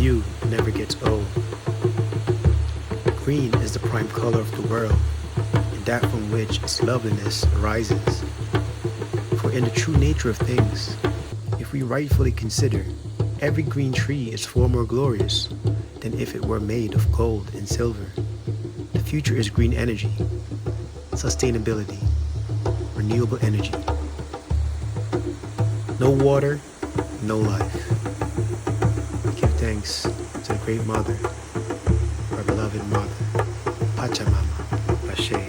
new and never gets old. Green is the prime color of the world, and that from which its loveliness arises. For in the true nature of things, if we rightfully consider, every green tree is far more glorious than if it were made of gold and silver. The future is green energy, sustainability, renewable energy. No water, no life. Give thanks to the Great Mother, our beloved Mother, Pachamama, Ashe.